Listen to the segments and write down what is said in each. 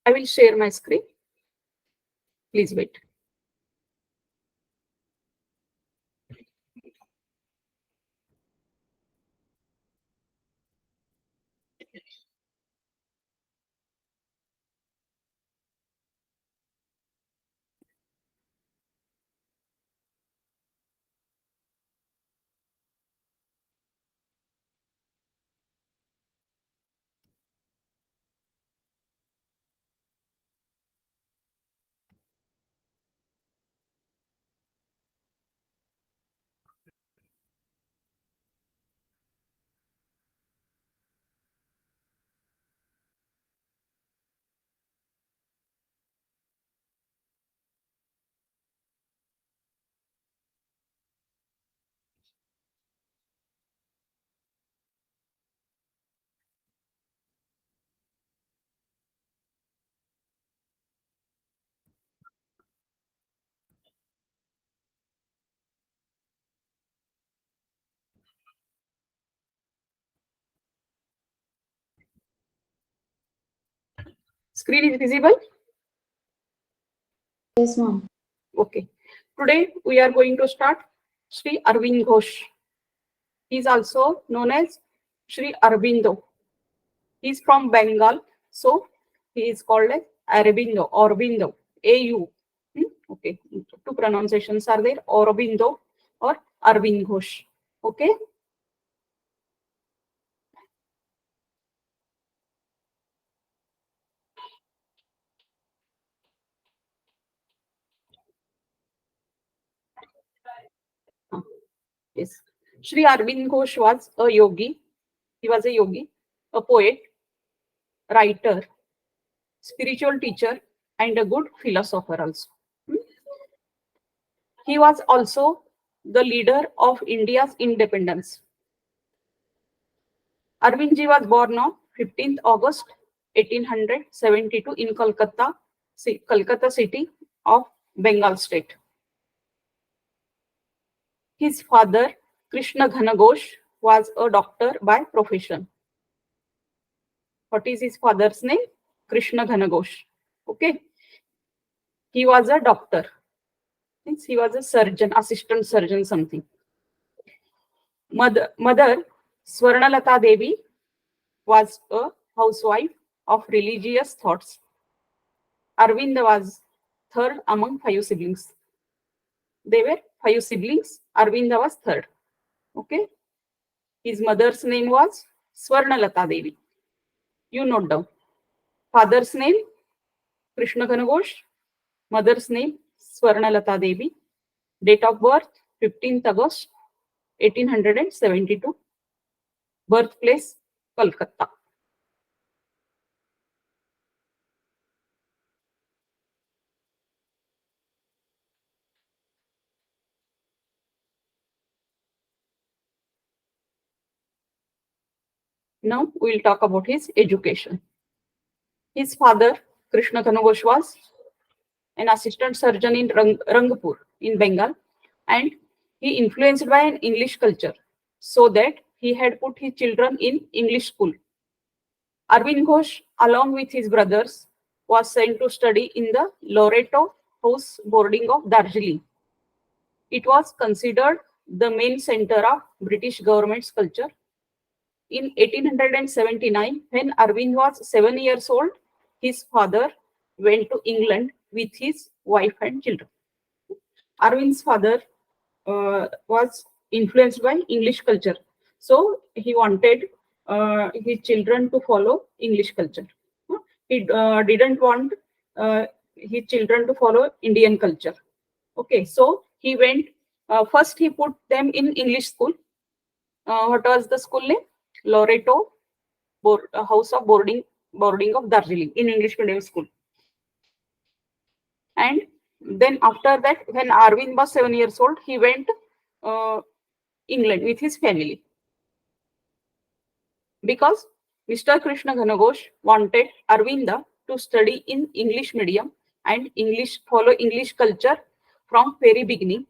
I will share my screen. Please wait. Screen is visible? Yes, ma'am. Okay. Today we are going to start Sri Arvind Ghosh. He is also known as Sri Aurobindo. He is from Bengal, so he is called as Aurobindo, Aurobindo, AU. Okay, two pronunciations are there, Aurobindo or Arvind Ghosh. Okay. Yes. Sri Arvind Ghosh was a yogi. He was a yogi, a poet, writer, spiritual teacher, and a good philosopher also. He was also the leader of India's independence. Arvindji was born on 15th August 1872 in Kolkata city of Bengal state. His father, Krishna Ghana Ghosh, was a doctor by profession. What is his father's name? Krishna Ghana Ghosh. Okay. He was a doctor. Means he was a surgeon, assistant surgeon, something. Mother Swarnalata Devi was a housewife of religious thoughts. Arvind was third among 5 siblings. They were 5 siblings. Arvind was third. Okay. His mother's name was Swarnalata Devi. You note down. Father's name Krishna Ghana Ghosh. Mother's name Swarnalata Devi. Date of birth 15th August 1872. Birthplace Kolkata. Now we will talk about his education. His father, Krishna Ghana Ghosh, was an assistant surgeon in Rangpur in Bengal, and he influenced by an English culture, so that he had put his children in English school. Arvind Ghosh, along with his brothers, was sent to study in the Loreto House boarding of Darjeeling. It was considered the main center of British government's culture. In 1879, when Arvind was 7 years old, his father went to England with his wife and children. Arvind's father was influenced by English culture, so he wanted his children to follow English culture. He didn't want his children to follow Indian culture. Okay, so he went, first he put them in English school. What was the school name? Loreto House of boarding of Darjeeling in English medium school. And then after that, when Arvind was 7 years old, he went England with his family, because Mr. Krishna Ghana Ghosh wanted Arvinda to study in English medium and follow English culture from very beginning,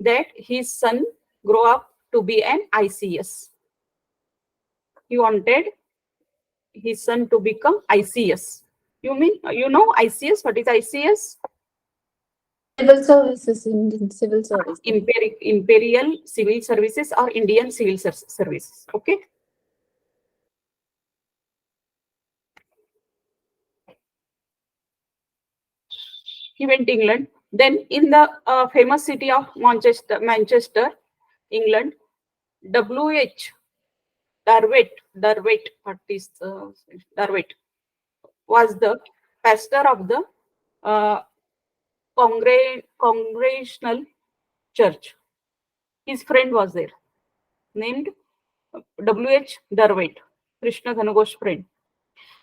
that his son grow up to be an ICS. He wanted his son to become ICS, You mean, you know ICS? What is ICS? Civil services, Indian civil service. Imperial Civil Services or Indian Civil Services. Okay. He went to England. Then in the famous city of Manchester, England, W.H. Darwet, what is Darwet, was the pastor of the uh, Congregational Church. His friend was there, named W.H. Darwet, Krishna Ghosh friend.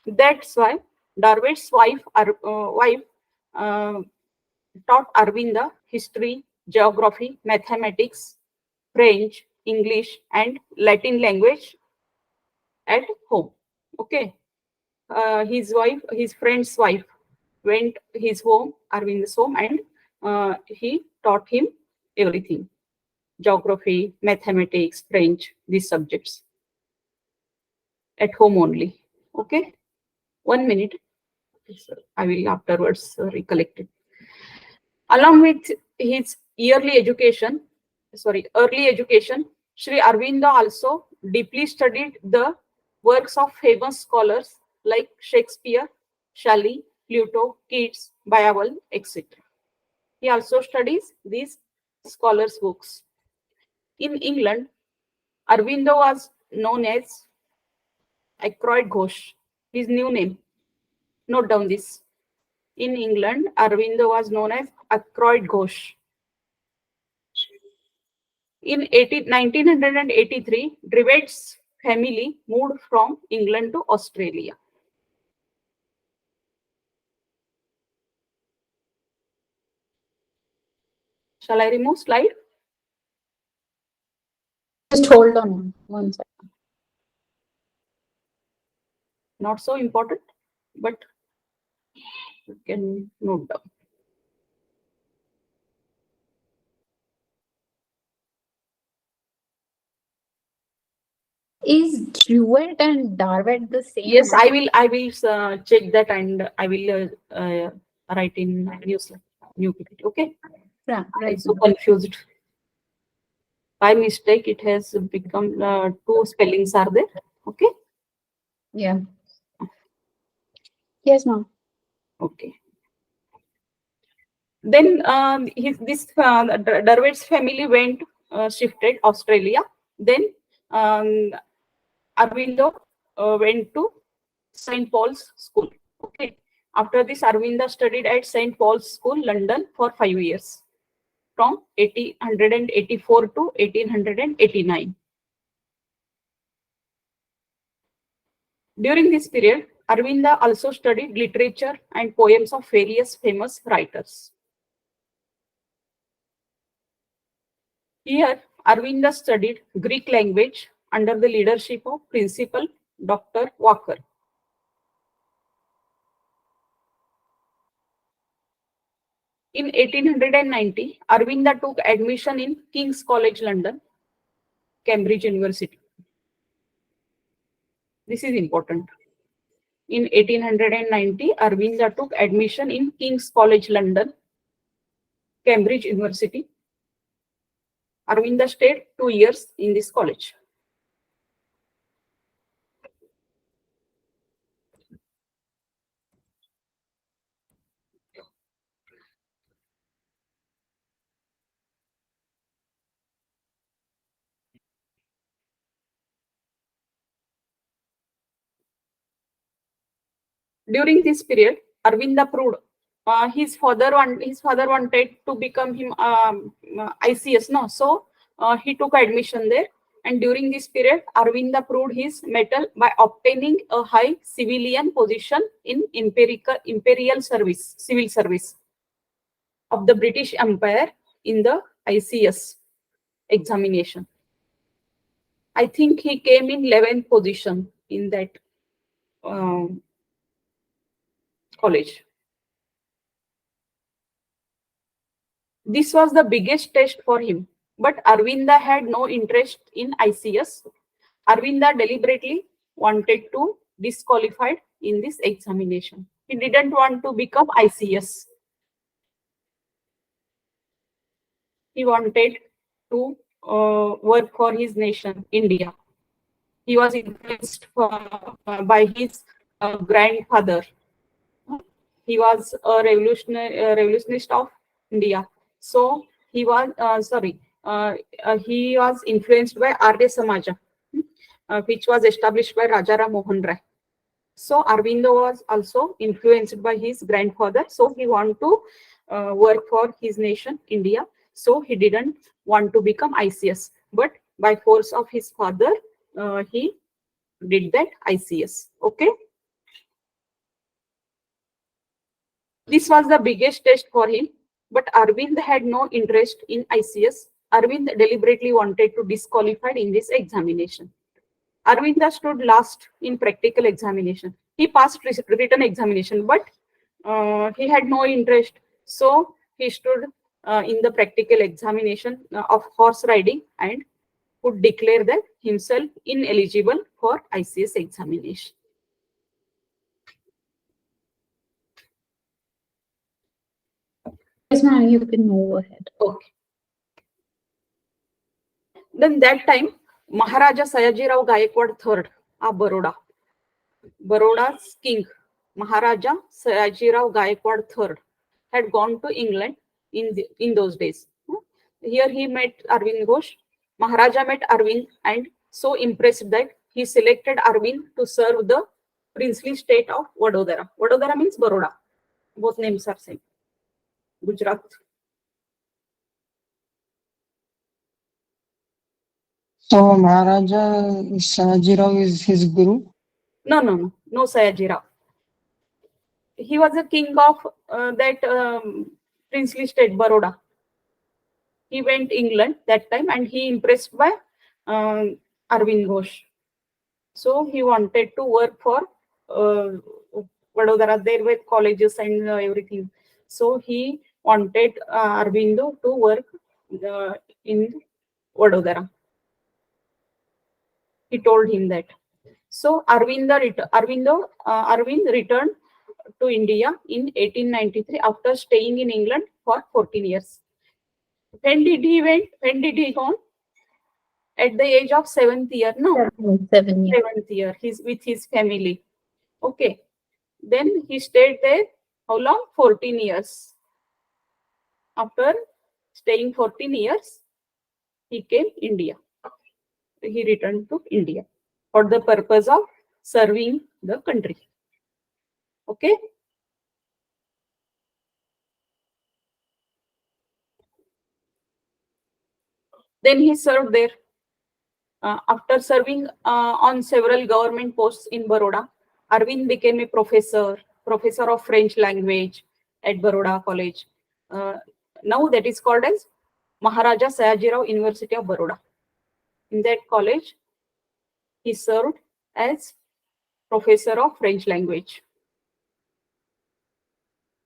That's why Darwet's wife uh, taught Arvinda history, geography, mathematics, French, English, and Latin language at home. Okay. His friend's wife, went his home, Arvind's home, and he taught him everything: geography, mathematics, French, these subjects at home only. Okay. 1 minute. I will afterwards recollect it. Along with his early education, Sri Arvinda also deeply studied the works of famous scholars like Shakespeare, Shelley, Plato, Keats, Byron, etc. He also studies these scholars' books. In England, Arvinda was known as Arvind Ghosh, his new name. Note down this. In England, Arvinda was known as Arvind Ghosh. In 1983, Dravid's family moved from England to Australia. Shall I remove slide? Just hold on one second. Not so important, but you can note down. Is Druid and Darwin the same? Yes, I will check that, and I will write in new PPT. Okay. Yeah, right. I'm so confused. By mistake, it has become two spellings are there. Okay. Yeah. Yes, ma'am. Okay. Then Darwin's family went shifted Australia. Then Arvindo went to St. Paul's School. Okay. After this, Arvinda studied at St. Paul's School, London, for 5 years, from 1884 to 1889. During this period, Arvinda also studied literature and poems of various famous writers. Here, Arvinda studied Greek language under the leadership of Principal Dr. Walker. In 1890, Arvinda took admission in King's College London, Cambridge University. This is important. In 1890, Arvinda took admission in King's College London, Cambridge University. Arvinda stayed 2 years in this college. During this period, Arvinda proved his father wanted to become him ICS, no? So he took admission there. And during this period, Arvinda proved his mettle by obtaining a high civilian position in imperial service, civil service of the British Empire in the ICS examination. I think he came in 11th position in that college. This was the biggest test for him, but Arvinda had no interest in ICS. Arvinda deliberately wanted to disqualified in this examination. he didn't want to become ICS. He wanted to work for his nation, India. He was influenced by his grandfather. He was a revolutionist of India. So he was he was influenced by Arya Samaja, which was established by Rajaram Mohan Rai. So Arvindo was also influenced by his grandfather. So he wanted to work for his nation, India. So he didn't want to become ICS, but by force of his father, he did that ICS. Okay. This was the biggest test for him, but Arvind had no interest in ICS. Arvind deliberately wanted to disqualify in this examination. Arvinda stood last in practical examination. He passed written examination, but he had no interest. So he stood in the practical examination of horse riding and could declare that himself ineligible for ICS examination. Yes, ma'am, you can move ahead. Okay. Then that time, Maharaja Sayajirao Gaikwad III of Baroda, Baroda's king, Maharaja Sayajirao Gaikwad III, had gone to England in those days. Here he met Arvind Ghosh. Maharaja met Arvind and so impressed that he selected Arvind to serve the princely state of Vadodara. Vadodara means Baroda. Both names are same. Gujarat. So Maharaja Shahajirao is his guru? No Sayajirao. He was a king of that princely state, Baroda. He went England that time and he impressed by Arvind Ghosh. So he wanted to work for Vadodara. There were colleges and everything. So he wanted Arvindo to work in Vadodara. He told him that. So Arvind returned to India in 1893 after staying in England for 14 years. When did he went? When did he gone? At the age of 7th year, no? 7 years. 7th year. He's with his family. Okay. Then he stayed there. How long? 14 years. After staying 14 years, he came India. He returned to India for the purpose of serving the country. Okay. Then he served there. After serving on several government posts in Baroda, Arvind became a professor of French language at Baroda College. Now that is called as Maharaja Sayajirao University of Baroda. In that college, he served as professor of French language.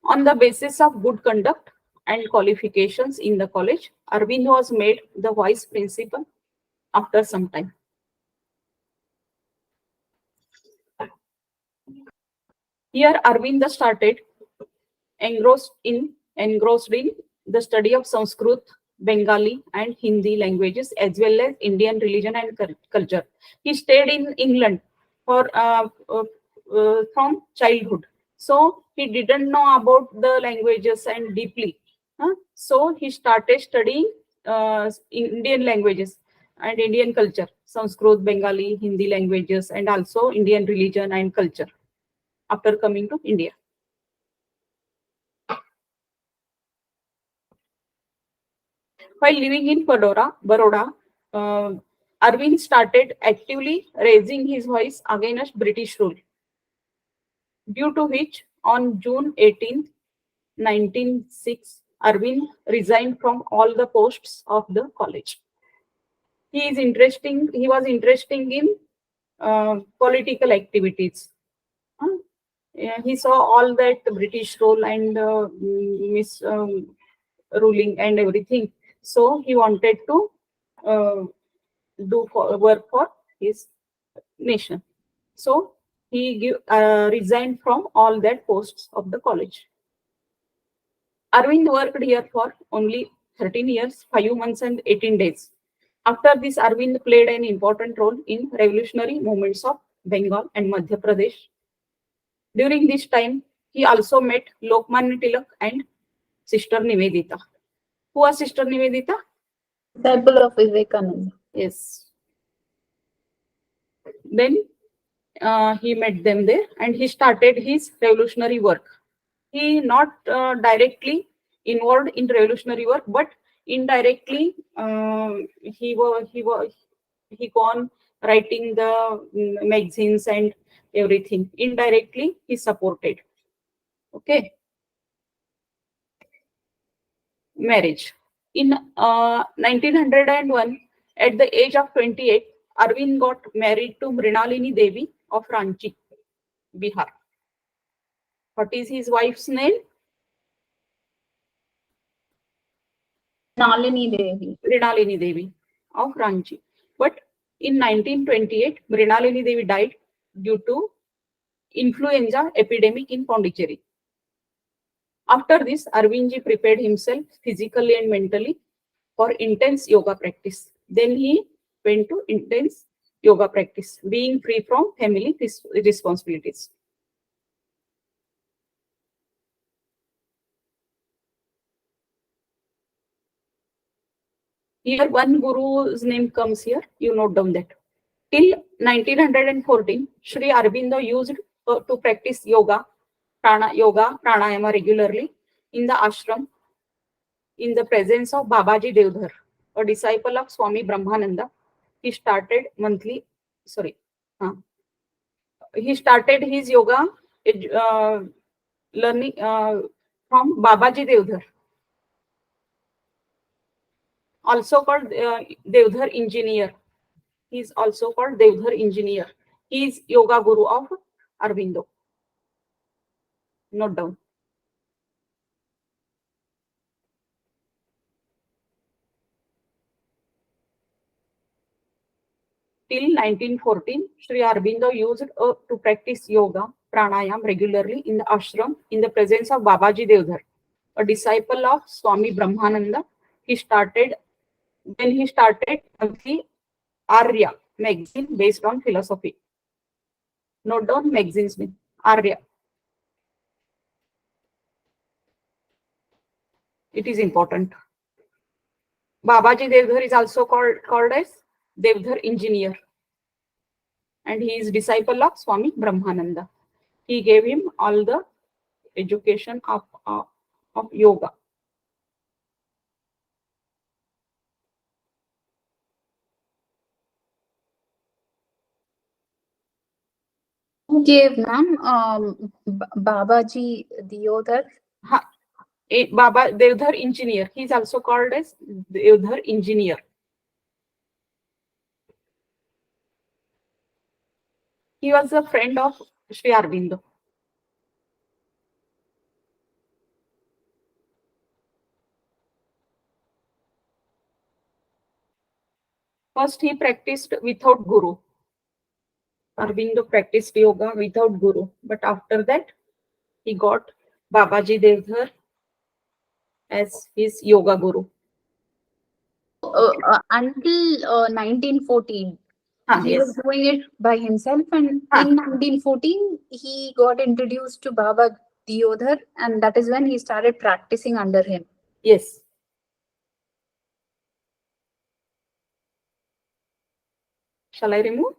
On the basis of good conduct and qualifications in the college, Arvind was made the vice principal after some time. Here, Arvind started engrossed in the study of Sanskrit, Bengali, and Hindi languages, as well as Indian religion and culture. He stayed in England for from childhood, so he didn't know about the languages and deeply. So he started studying Indian languages and Indian culture, Sanskrit, Bengali, Hindi languages, and also Indian religion and culture after coming to India. While living in Baroda, Arvind started actively raising his voice against British rule, due to which on June 18, 1906, Arvind resigned from all the posts of the college. He was interested in political activities. He saw all that British rule and ruling and everything. So he wanted to work for his nation. So he resigned from all that posts of the college. Arvind worked here for only 13 years, 5 months and 18 days. After this, Arvind played an important role in revolutionary movements of Bengal and Madhya Pradesh. During this time, he also met Lokmanya Tilak and Sister Nivedita. Who was Sister Nivedita? Disciple of Vivekananda. Yes. Then he met them there and he started his revolutionary work. He not directly involved in revolutionary work, but indirectly he gone writing the magazines and everything. Indirectly he supported. Okay. Marriage. In 1901, at the age of 28, Arvind got married to Mrinalini Devi of Ranchi, Bihar. What is his wife's name? Nalini Devi. Mrinalini Devi of Ranchi. But in 1928, Mrinalini Devi died due to influenza epidemic in Pondicherry. After this, Arvindji prepared himself physically and mentally for intense yoga practice. Then he went to intense yoga practice, being free from family responsibilities. Here, one guru's name comes here. You note down that. Till 1914, Sri Aurobindo used to practice yoga, pranayama regularly in the ashram in the presence of Babaji Devdhar, a disciple of Swami Brahmananda. He started his yoga learning from Babaji Devdhar, also called Devdhar engineer. He is also called Devdhar engineer. He is yoga guru of Aurobindo. Note down. Till 1914, Sri Aurobindo used to practice yoga, pranayam regularly in the ashram in the presence of Babaji Devdhar, a disciple of Swami Brahmananda. He started monthly Arya magazine based on philosophy. Note down magazine's name, Arya. It is important. Babaji Devdhar is also called as Devdhar engineer, and he is disciple of Swami Brahmananda. He gave him all the education of yoga. Who gave, ma'am? Babaji Deodhar. Baba Devdhar engineer. He is also called as Devdhar engineer. He was a friend of Sri Aurobindo. First, he practiced without guru. Aurobindo practiced yoga without guru, but after that, he got Babaji Devdhar as his yoga guru. Until 1914. He Yes. was doing it by himself, and in 1914 he got introduced to Baba Deodhar, and that is when he started practicing under him. Yes. Shall I remove?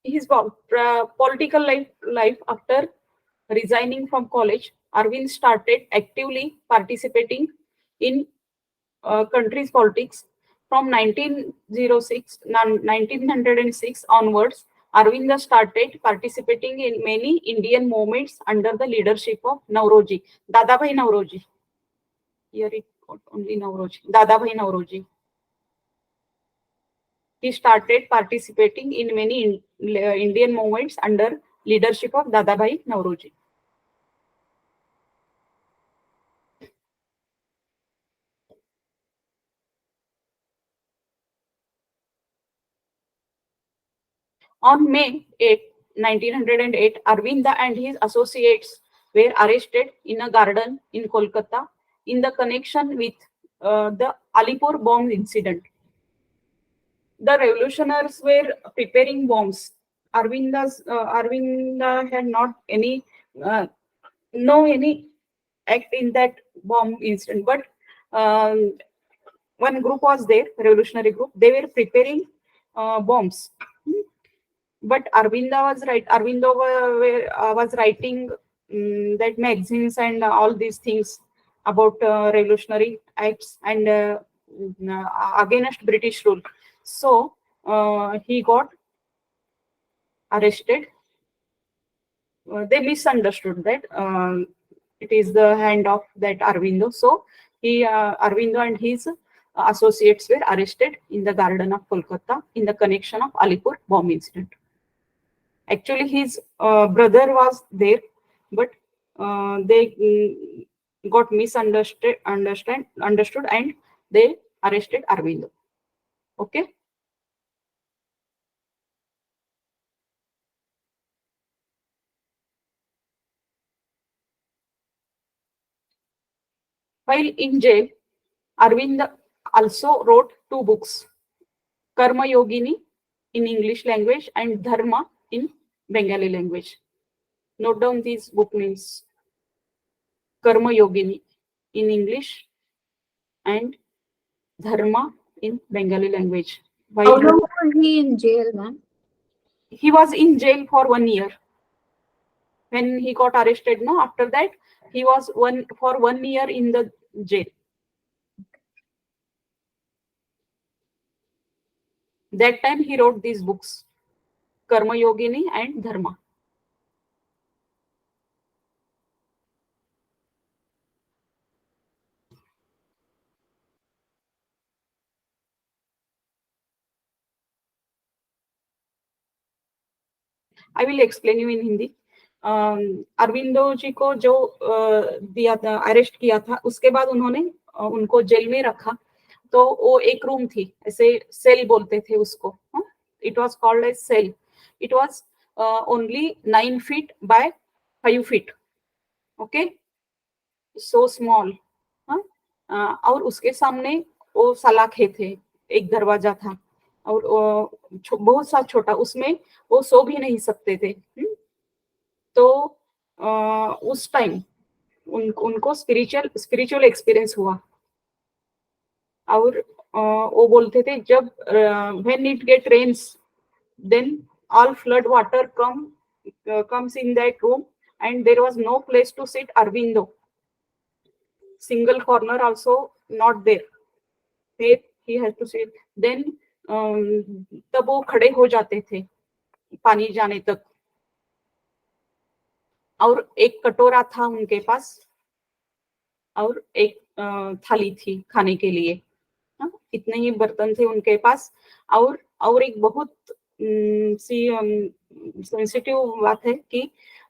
His political life after resigning from college, Arvind started actively participating in country's politics. From 1906 onwards, Arvind started participating in many Indian movements under the leadership of Nauroji, Dadabhai Nauroji. Here it got only Nauroji, Dadabhai Nauroji. He started participating in many Indian movements under leadership of Dadabhai Nauroji. On May 8, 1908, Arvinda and his associates were arrested in a garden in Kolkata in the connection with the Alipur bomb incident. The revolutionaries were preparing bombs. Arvinda had not any uh, no any act in that bomb incident, but um, one group was there, revolutionary group. They were preparing bombs. But Arvinda was right. Arvindo was writing that magazines and all these things about revolutionary acts and against British rule. So he got arrested. They misunderstood that it is the hand of that Arvindo. So Arvindo and his associates were arrested in the garden of Kolkata in the connection of Alipur bomb incident. Actually, his brother was there, but they got understood, and they arrested Arvindo. Okay. While in jail, Arvind also wrote two books, Karma Yogini in English language and Dharma in Bengali language. Note down these book names. Karma Yogini in English and Dharma in Bengali language. How While long was he in jail, ma'am? he was in jail for 1 year. When he got arrested, no, after that he was for 1 year in the jail. That time he wrote these books, Karma Yogini and Dharma. I will explain you in Hindi. Aurobindo जी को जो दिया था, arrest किया था, उसके बाद उन्होंने उनको जेल में रखा. तो वो एक रूम थी, ऐसे सेल बोलते थे उसको. It was called as cell. It was only 9 feet by 5 feet. Okay, so small. और उसके सामने वो सलाखें थे, एक दरवाजा था और बहुत सा छोटा, उसमें वो सो भी नहीं सकते थे. तो उस टाइम उनको स्पिरिचुअल एक्सपीरियंस हुआ. और वो बोलते थे जब when it get rains then all flood water comes in that room and there was no place to sit Arvindo. Single corner also not there. Where he has to sit. Then तब वो खड़े हो जाते थे पानी जाने तक. और एक कटोरा था उनके पास और एक थाली थी खाने के लिए. इतने ही बर्तन थे उनके पास. और एक बहुत सी सेंसिटिव बात है कि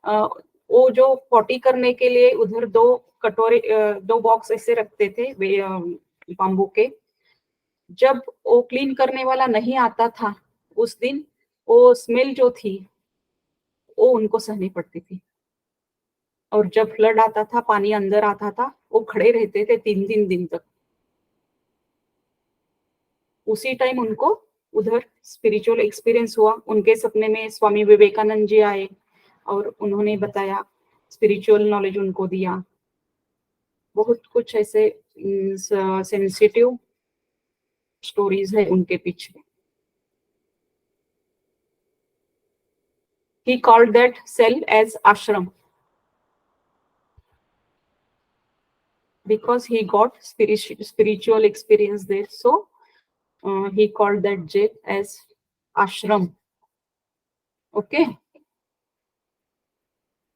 वो जो पॉटी करने के लिए उधर दो बॉक्स ऐसे रखते थे बाम्बू के. जब वो क्लीन करने वाला नहीं आता था उस दिन, वो स्मेल जो थी वो उनको सहनी पड़ती थी. और जब फ्लड आता था, पानी अंदर आता था, वो खड़े रहते थे 3 दिन तक. उसी टाइम उनको उधर स्पिरिचुअल एक्सपीरियंस हुआ. उनके सपने में स्वामी विवेकानंद जी आए और उन्होंने बताया, स्पिरिचुअल नॉलेज उनको दिया. बहुत कुछ ऐसे सेंसिटिव स्टोरीज है उनके पीछे. He called that cell as ashram because he got spiritual experience there. So he called that jail as ashram. Okay.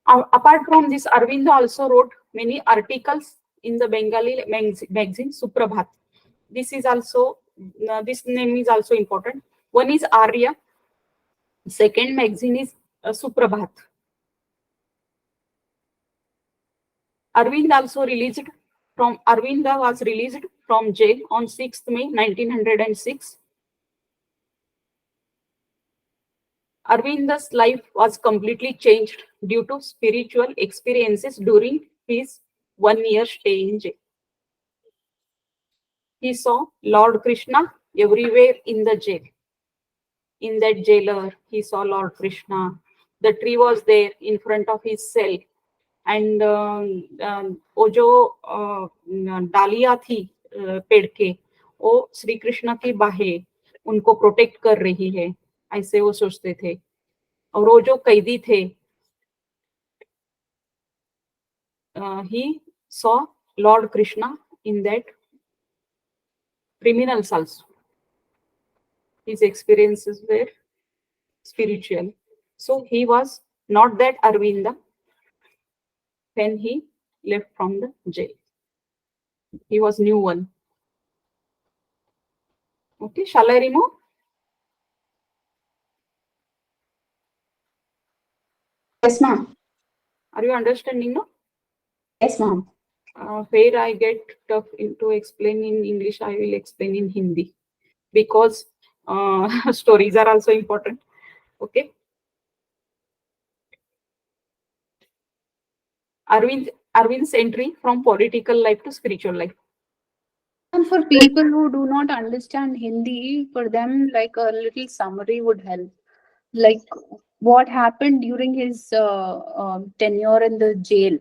Apart from this, Arvind also wrote many articles in the Bengali magazine Suprabhat. This name is also important. One is Arya. Second magazine is Suprabhat. Arvinda was released from jail on 6th May 1906. Arvinda's life was completely changed due to spiritual experiences during his 1 year stay in jail. He saw Lord Krishna everywhere in the jail. In that jailer, he saw Lord Krishna. The tree was there in front of his cell. And वो जो डालिया थी पेड़ के, वो श्री कृष्ण की बाहें उनको प्रोटेक्ट कर रही है, ऐसे वो सोचते थे. और वो जो कैदी थे, he saw Lord Krishna in that criminals also. His experiences were spiritual. So he was not that Arvinda when he left from the jail. He was new one. Okay, shall I remove? Yes, ma'am. Are you understanding now? Yes, ma'am. Where I get tough to explain in English, I will explain in Hindi, because stories are also important. Okay. Arvind's entry from political life to spiritual life. And for people who do not understand Hindi, for them, like a little summary would help. Like what happened during his tenure in the jail.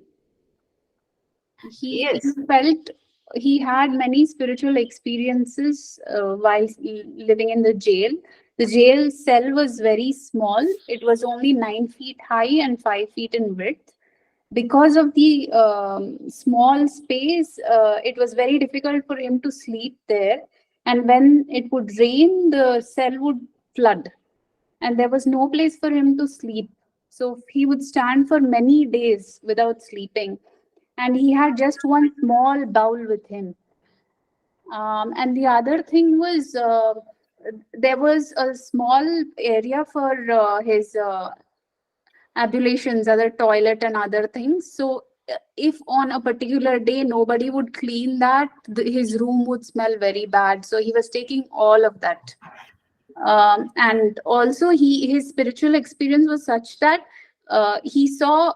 He Yes. felt he had many spiritual experiences while living in the jail. The jail cell was very small. It was only 9 feet high and 5 feet in width. Because of the small space, it was very difficult for him to sleep there. And when it would rain, the cell would flood. And there was no place for him to sleep. So he would stand for many days without sleeping. And he had just one small bowl with him. And the other thing was there was a small area for his ablutions, other toilet and other things. So if on a particular day nobody would clean that, his room would smell very bad. So he was taking all of that. And also his spiritual experience was such that he saw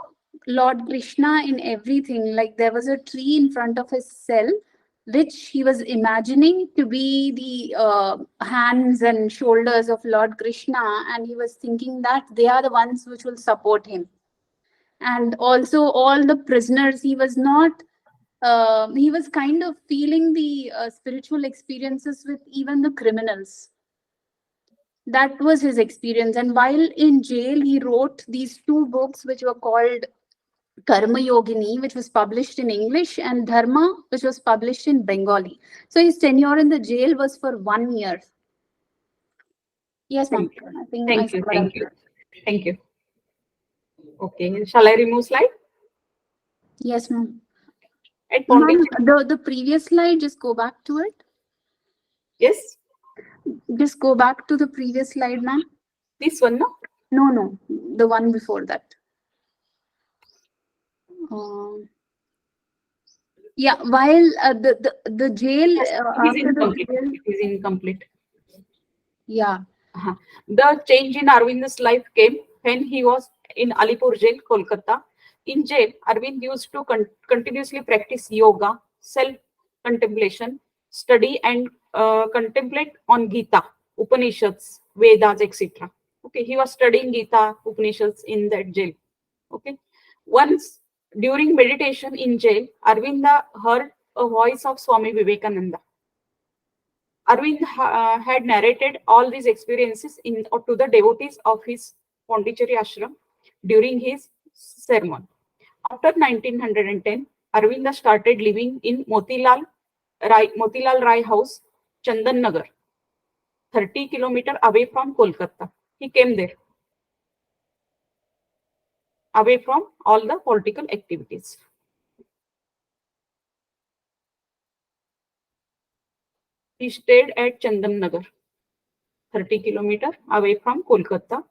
Lord Krishna in everything. Like there was a tree in front of his cell, which he was imagining to be the hands and shoulders of Lord Krishna, and he was thinking that they are the ones which will support him. And also all the prisoners, he was not he was kind of feeling the spiritual experiences with even the criminals. That was his experience. And while in jail, he wrote these two books, which were called Karma Yogini, which was published in English, and Dharma, which was published in Bengali. So his tenure in the jail was for 1 year. Yes, ma'am. I think Thank you. Thank you. Thank you. Okay. Shall I remove slide? Yes, ma'am. At Ma'am, Pondicherry. the previous slide, just go back to it. Yes. Just go back to the previous slide, ma'am. This one, no? No, the one before that. Yeah, while the jail Yes, it is after the incomplete. jail, It is incomplete. yeah. The change in Arvind's life came when he was in Alipur jail, Kolkata. In jail, Arvind used to continuously practice yoga, self-contemplation, study and contemplate on Gita, Upanishads, Vedas, etc. Okay, he was studying Gita, Upanishads in that jail. Okay, once during meditation in jail, Arvinda heard a voice of Swami Vivekananda. Arvind had narrated all these experiences to the devotees of his Pondicherry ashram during his sermon. After 1910, Arvinda started living in Motilal Rai House, Chandan Nagar, 30 kilometers away from Kolkata. He came there, away from all the political activities. He stayed at Chandan Nagar, 30 kilometers away from Kolkata,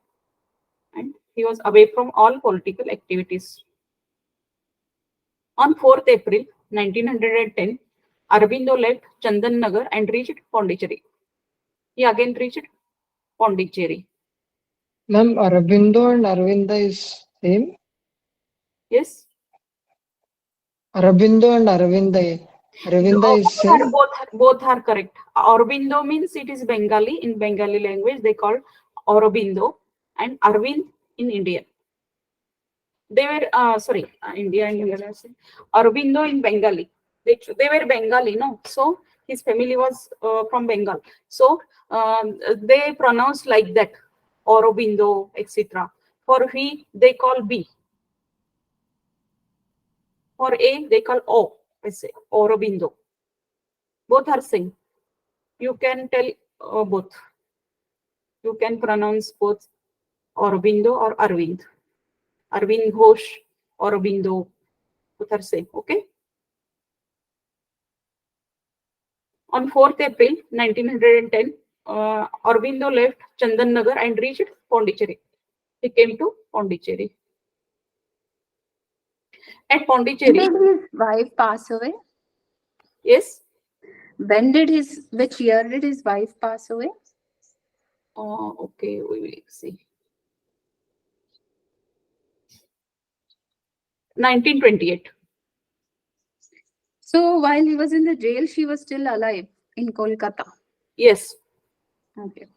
and he was away from all political activities. On 4th April 1910, Aurobindo left Chandan Nagar and reached Pondicherry. He again reached Pondicherry. Ma'am, Arabindo and Aravinda is same. Yes. Arabindo and Aravinda is same. Both are correct. Aurobindo means it is Bengali. In Bengali language, they call Aurobindo, and Arvind in Indian. They were India and India. Aurobindo in Bengali. They were Bengali, no. So his family was from Bengal. So they pronounce like that, Aurobindo, etc. For he, they call B. For A, they call O. I say Aurobindo. Both are same. You can tell both. You can pronounce both Aurobindo or Arvind. Arvind Ghosh, Aurobindo, both are same. Okay. On 4th April 1910, Aurobindo left Chandan Nagar and reached Pondicherry. He came to Pondicherry. At Pondicherry. When did his wife pass away? Yes. Which year did his wife pass away? Okay, we will see. 1928. So while he was in the jail, she was still alive in Kolkata. Yes. Okay.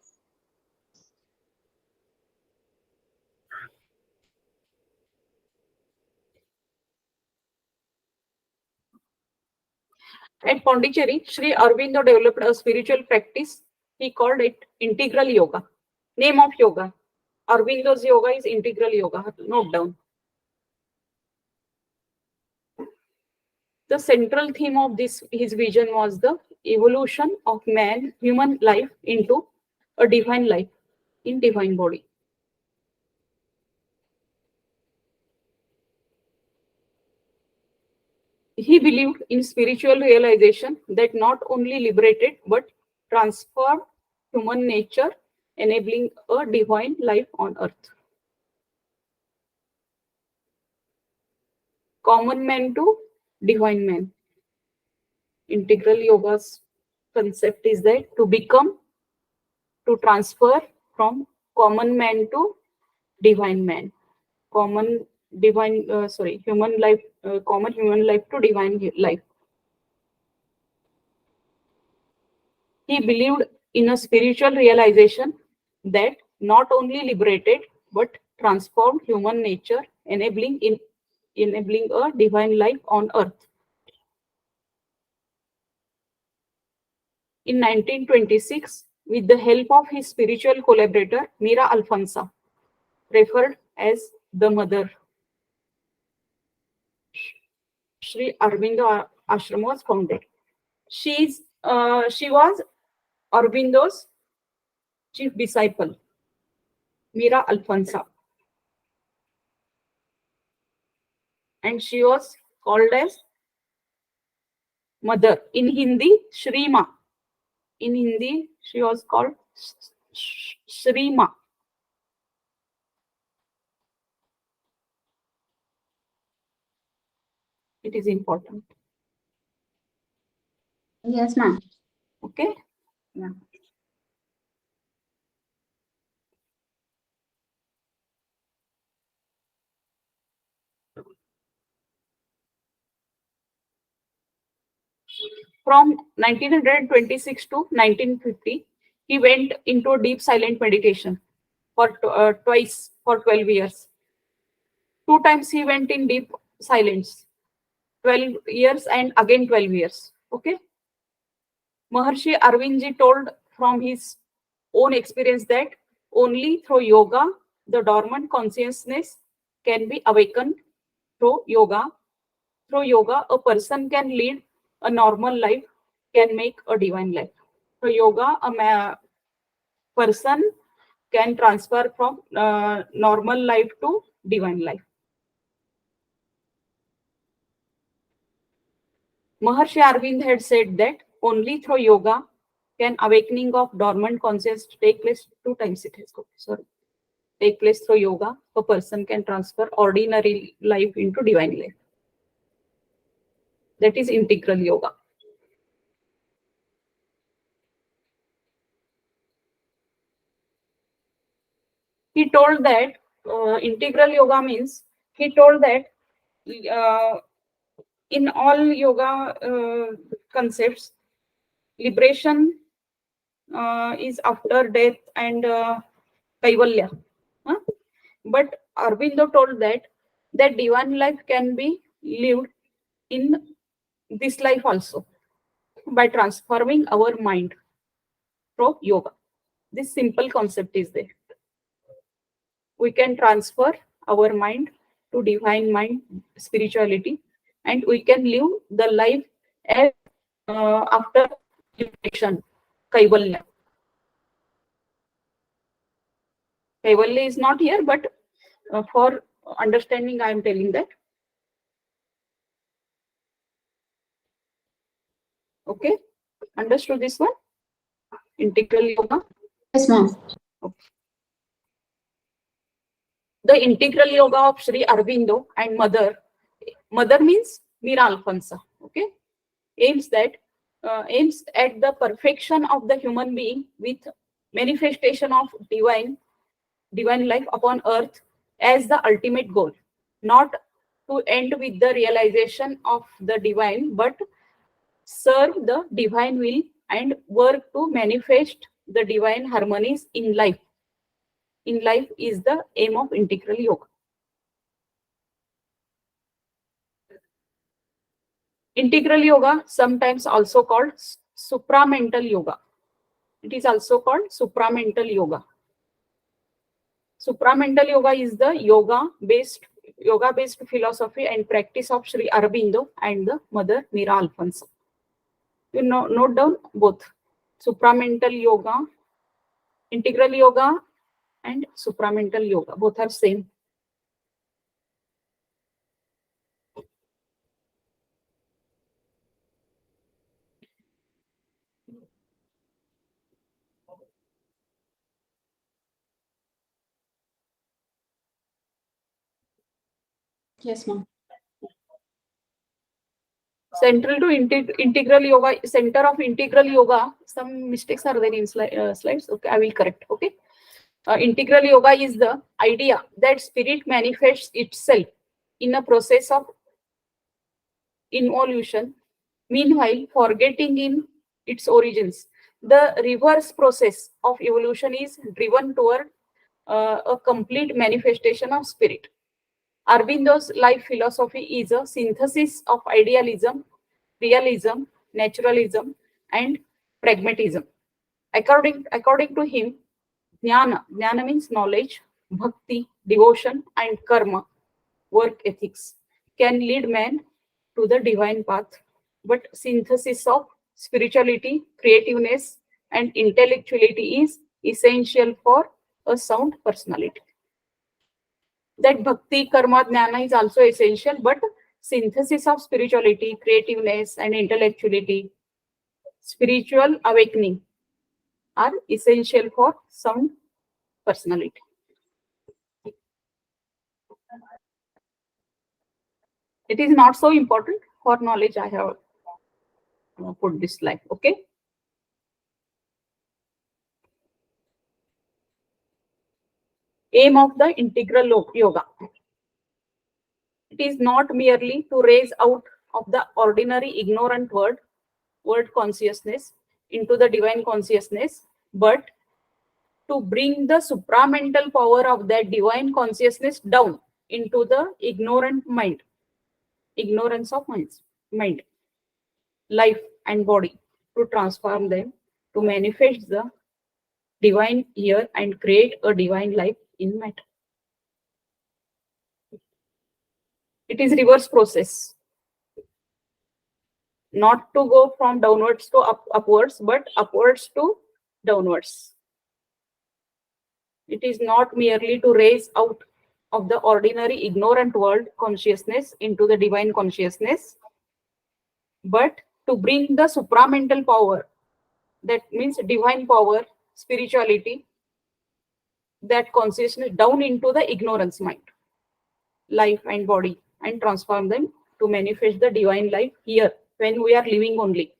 At Pondicherry, Sri Aurobindo developed a spiritual practice. He called it integral yoga. Name of yoga. Aurobindo's yoga is integral yoga. Note down. The central theme of his vision was the evolution of human life into a divine life in divine body. He believed in spiritual realization that not only liberated but transformed human nature, enabling a divine life on earth. Common man to divine man. Integral yoga's concept is that to transfer from common man to divine man. Common human life to divine life. He believed in a spiritual realization that not only liberated but transformed human nature, enabling a divine life on earth. In 1926, with the help of his spiritual collaborator Mira Alfonsa, referred as the Mother, Sri Aurobindo Ashram was founded. She was Aurobindo's chief disciple, Mira Alfonsa, and she was called as Mother. In Hindi, Shri Ma. In Hindi, she was called Shri Ma. It is important. Yes, ma'am. Okay. Yeah. From 1926 to 1950, he went into deep silent meditation for twice for 12 years. 2 times he went in deep silence, 12 years and again 12 years. Okay. Maharshi Arvindji told from his own experience that only through yoga, the dormant consciousness can be awakened. Through yoga, a person can lead a normal life, can make a divine life. Through yoga, a person can transfer from normal life to divine life. Maharshi Arvind had said that only through yoga, can awakening of dormant conscious take place? 2 times it has got, sorry. Take place through yoga. A person can transfer ordinary life into divine life. That is integral yoga. He told that integral yoga means, he told that in all yoga concepts, liberation is after death and kaivalya. Huh? But Arvindo told that divine life can be lived in this life also by transforming our mind through yoga. This simple concept is there. We can transfer our mind to divine mind, spirituality, and we can live the life as after liberation, kaivalya. Kaivalya is not here, but for understanding, I am telling that. Okay, understood this one? Integral yoga. Yes, ma'am. Okay. The integral yoga of Sri Aurobindo and Mother. Mother means Mira Alfonsa. Okay, aims at the perfection of the human being with manifestation of divine life upon earth as the ultimate goal, not to end with the realization of the divine, but serve the divine will and work to manifest the divine harmonies in life. In life is the aim of integral yoga. Integral yoga, sometimes also called supramental yoga. It is also called supramental yoga. Supramental yoga is the yoga-based philosophy and practice of Sri Aurobindo and the Mother Mira Alfonso. You know, note down both supramental yoga, integral yoga, and supramental yoga. Both are same. Yes, ma'am. Central to integral yoga, center of integral yoga. Some mistakes are there in slides. Okay, I will correct. Okay. Integral yoga is the idea that spirit manifests itself in a process of involution, meanwhile forgetting in its origins. The reverse process of evolution is driven toward a complete manifestation of spirit. Arbindo's life philosophy is a synthesis of idealism, realism, naturalism, and pragmatism. According to him, jnana means knowledge, bhakti, devotion, and karma, work ethics, can lead man to the divine path, but synthesis of spirituality, creativeness, and intellectuality is essential for a sound personality. That bhakti, karma, jnana is also essential, but synthesis of spirituality, creativeness, and intellectuality, spiritual awakening are essential for sound personality. It is not so important for knowledge. I have put this slide. Okay. Aim of the integral yoga. It is not merely to raise out of the ordinary ignorant world consciousness into the divine consciousness, but to bring the supramental power of that divine consciousness down into the ignorant mind, ignorance of mind, life and body, to transform them, to manifest the divine here and create a divine life in matter. It is reverse process. Not to go from downwards to upwards, but upwards to downwards. It is not merely to raise out of the ordinary ignorant world consciousness into the divine consciousness, but to bring the supramental power That means divine power, spirituality, that consciousness down into the ignorance mind, life and body, and transform them to manifest the divine life here when we are living only.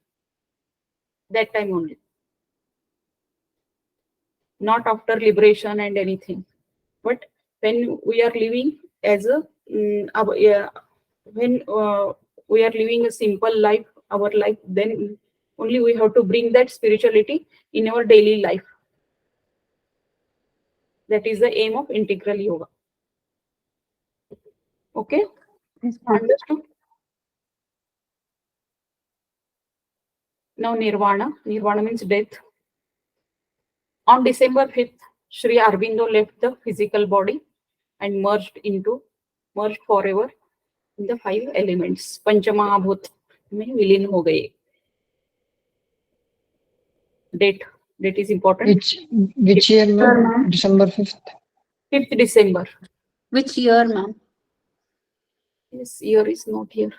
That time only. Not after liberation and anything. But when we are living as a, when we are living a simple life, our life, then only we have to bring that spirituality in our daily life. That is the aim of integral yoga. Okay? Understood? Now Nirvana. Nirvana means death. On December 5th, Sri Aurobindo left the physical body and merged forever in the 5 elements. Panchamahabhut में विलीन हो गए. Date is important. Which year, ma'am? December 5th. 5th December. Which year, ma'am? This year is not here.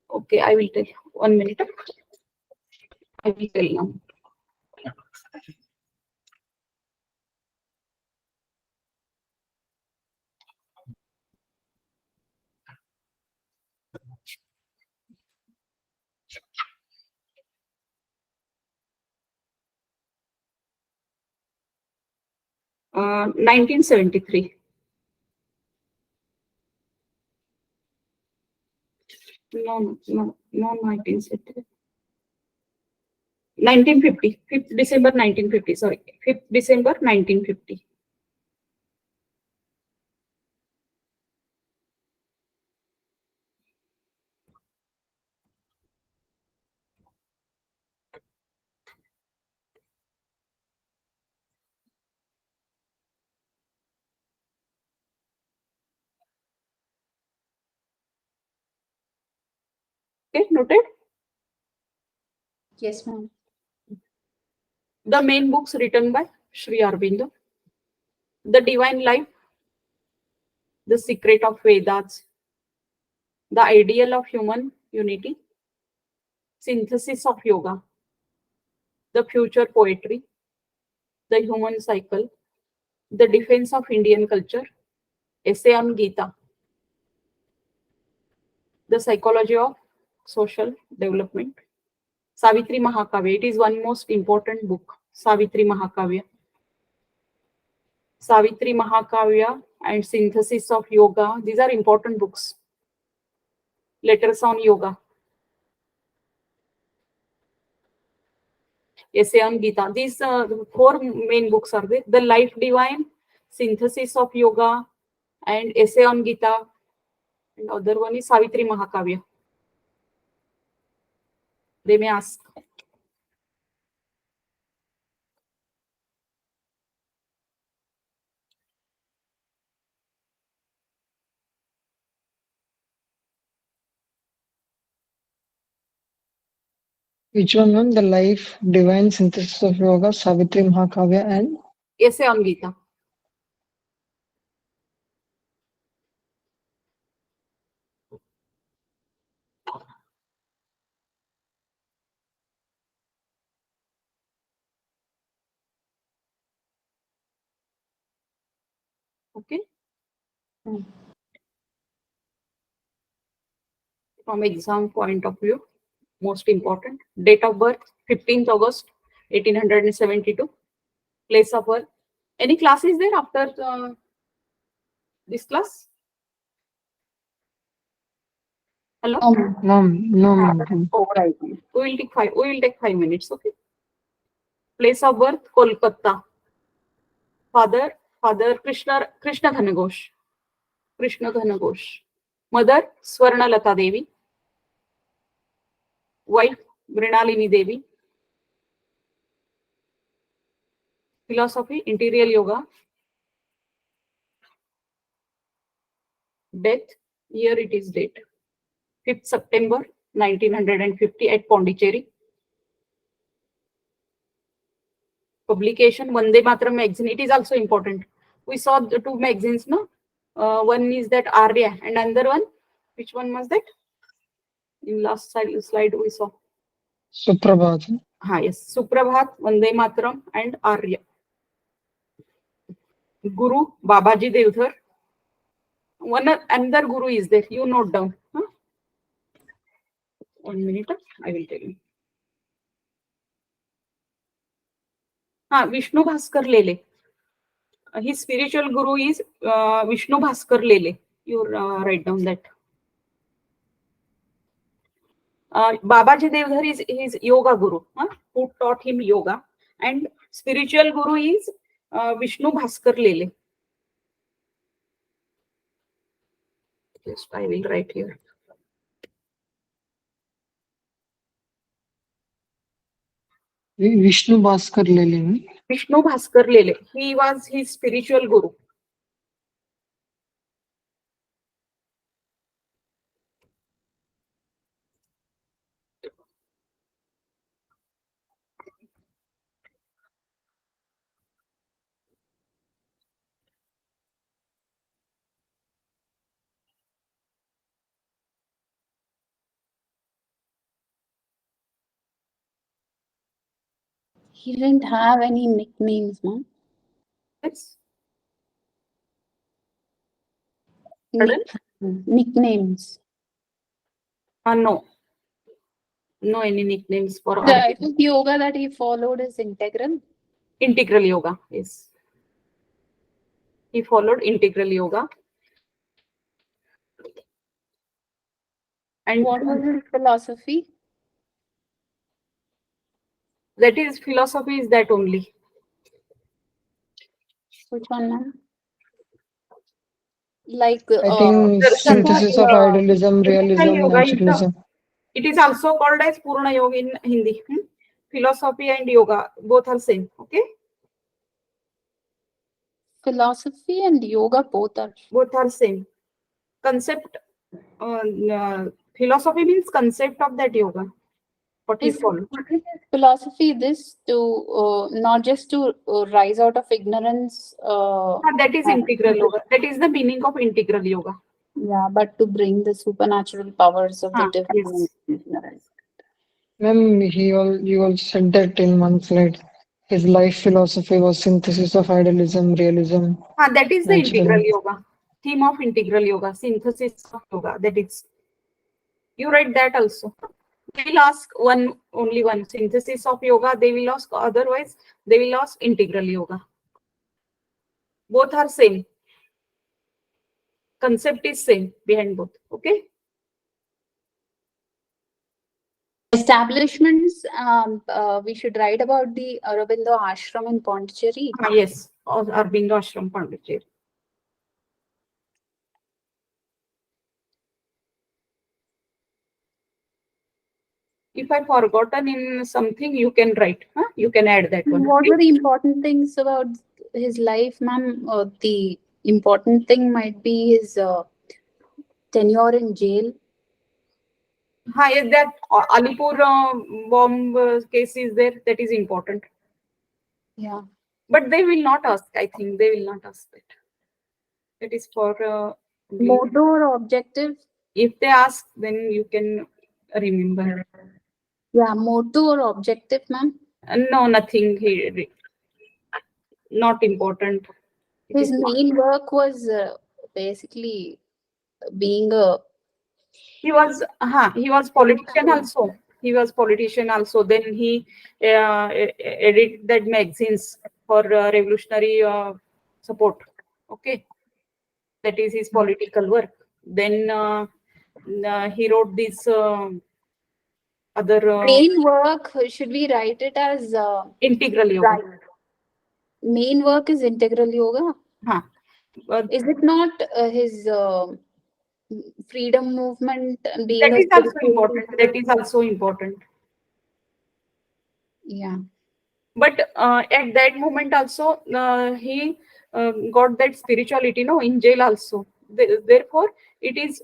Okay, I will tell. 1 minute. I will tell now. Uh, 1973. No, 1973. 1950. 5th December 1950. Sorry, 5th December 1950. Okay, noted. Yes, ma'am. The main books written by Sri Aurobindo. The Divine Life, The Secret of Vedas, The Ideal of Human Unity, Synthesis of Yoga, The Future Poetry, The Human Cycle, The Defense of Indian Culture, Essay on Gita, The Psychology of Social Development, Savitri Mahakavya. It is one most important book, Savitri Mahakavya. Savitri Mahakavya and Synthesis of Yoga. These are important books. Letters on Yoga. Essay on Gita. These 4 main books are there. The Life Divine, Synthesis of Yoga, and Essay on Gita. And other one is Savitri Mahakavya. They may ask. Which one, ma'am? The Life, Divine Synthesis of Yoga, Savitri Mahakavya, and Essay on Gita. Okay. From exam point of view, most important. Date of birth, 15th August, 1872. Place of birth. Any class is there after this class? Hello? no, ma'am. Oh, right. We will take 5 minutes. Okay. Place of birth, Kolkata. Father Krishna Ghana Ghosh. Krishna Ghana Ghosh. Mother, Swarna Lata Devi. Wife, Mrinalini Devi. Philosophy, Interior Yoga. Death, here it is date. 5th September 1950 at Pondicherry. Publication, Vande Mataram magazine. It is also important. We saw the 2 magazines, no? One is that Arya, and another one, which one was that? In last slide we saw. Suprabhat. Yes, Suprabhat, Vande Mataram, and Arya. Guru, Babaji Devdhar. Another guru is there. You note down. 1 minute. I will tell you. Vishnu Bhaskar Lele. His spiritual guru is Vishnu Bhaskar Lele. You write down that. Babaji Devdhar is his yoga guru, who taught him yoga, and spiritual guru is Vishnu Bhaskar Lele. Just I will write here. Vishnu Bhaskar Lele. Vishnu Bhaskar Lele. He was his spiritual guru. He didn't have any nicknames, man. Yes. Nicknames. No. No any nicknames for The Arvind. type of yoga that he followed is integral. Integral yoga, yes. He followed integral yoga. And What was his philosophy? that is philosophy is that only. Which one, ma'am? Like I think synthesis of idealism, realism, naturalism. It is also called as Purna Yoga in Hindi. Philosophy and yoga both are same. Okay. philosophy and yoga both are same. Concept. Philosophy means concept of that yoga. What he Is follows. philosophy this to not just to rise out of ignorance? That is integral yoga. That is the meaning of integral yoga. Yeah, but to bring the supernatural powers of the Yes. divine ignorance. Ma'am, you all said that in one slide. His life philosophy was synthesis of idealism, realism. That is the integral naturalism. yoga. Theme of integral yoga, synthesis of yoga. That is. You write that also. They will ask only one synthesis of yoga. They will ask otherwise. They will ask integral yoga. Both are same. Concept is same behind both. Okay. Establishments. We should write about the Aurobindo Ashram in Pondicherry. Yes, Arvind Ashram Pondicherry. If I forgotten in something, you can write. You can add that one. What are the important things about his life, ma'am? The important thing might be his tenure in jail. Yes, that Alipur bomb case is there. That is important. Yeah. But they will not ask. I think they will not ask that. That is for motto or objective. If they ask, then you can remember. Yeah, motto or objective, ma'am. No, nothing. Not important. His main work was basically being a. He was politician also. He was politician also. Then he edited that magazines for revolutionary support. Okay, that is his political work. Then he wrote this other main work. Should we write it as integral yoga? Right. Main work is integral yoga. Is it not his freedom movement being that is also important. That is also important. Yeah. But at that moment also he got that spirituality in jail also. Therefore it is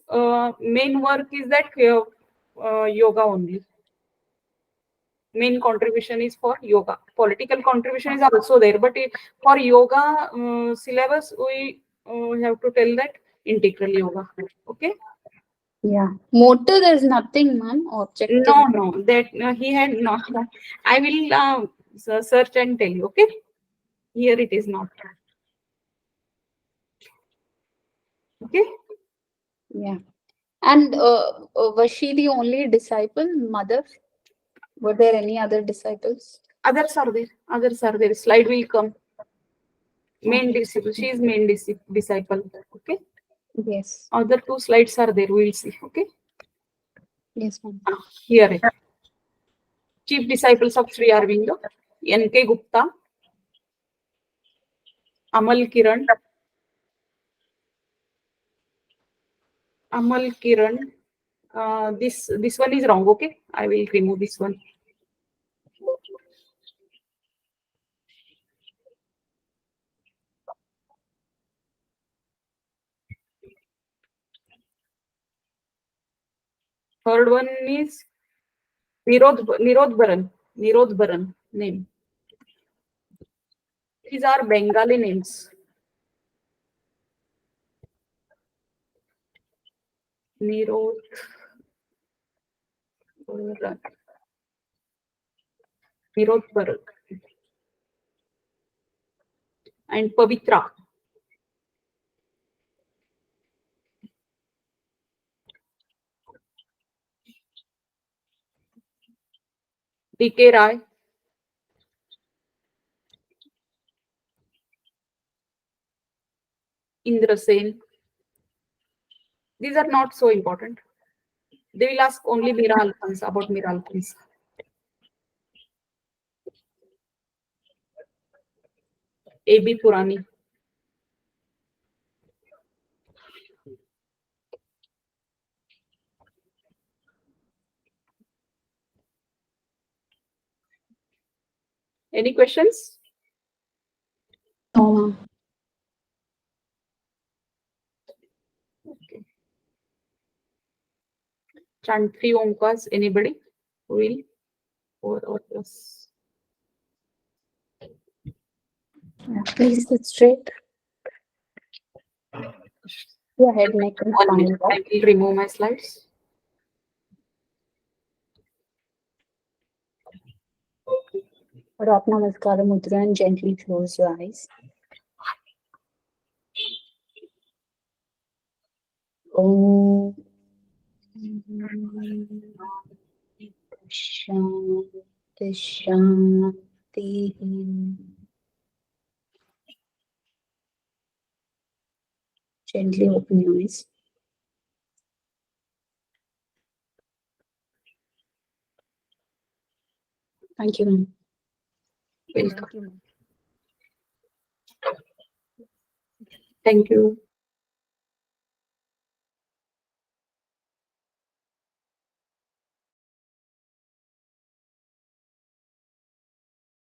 main work is that yoga only. Main contribution is for yoga. Political contribution is also there, but for yoga syllabus we have to tell that integral yoga. Okay. Yeah. Motor, there's nothing, ma'am. Objective. No, that he had not. I will search and tell you. Okay, here it is not. Okay, Yeah. And was she the only disciple, mother? Were there any other disciples? others are there. Others are there. Slide will come. Main Okay. disciple. She is main disciple. Okay. Yes. Other two slides are there. We will see. Okay. Yes, ma'am. Here it. Chief disciples of Sri Aurobindo, N.K. Gupta, Amal Kiran. This one is wrong. Okay, I will remove this one. Third one is Nirodh Baran name. These are Bengali names. Nirodh Baran. Nirodh Baran. And Pavitra. D.K. Rai. Indra Sen. These are not so important. They will ask only Mira Alphonse about Mira Alphonse. A.B. Purani. Any questions? No, ma'am. Okay. Chant 3 Omkars. Anybody? Who will? Or plus. Please sit straight. Your head, neck, and 1 spine. minute. I will remove my slides. Drop Namaskara Mudra and gently close your eyes. Om Shanti Shanti. Gently open your eyes. Thank you, ma'am. Welcome. Thank you.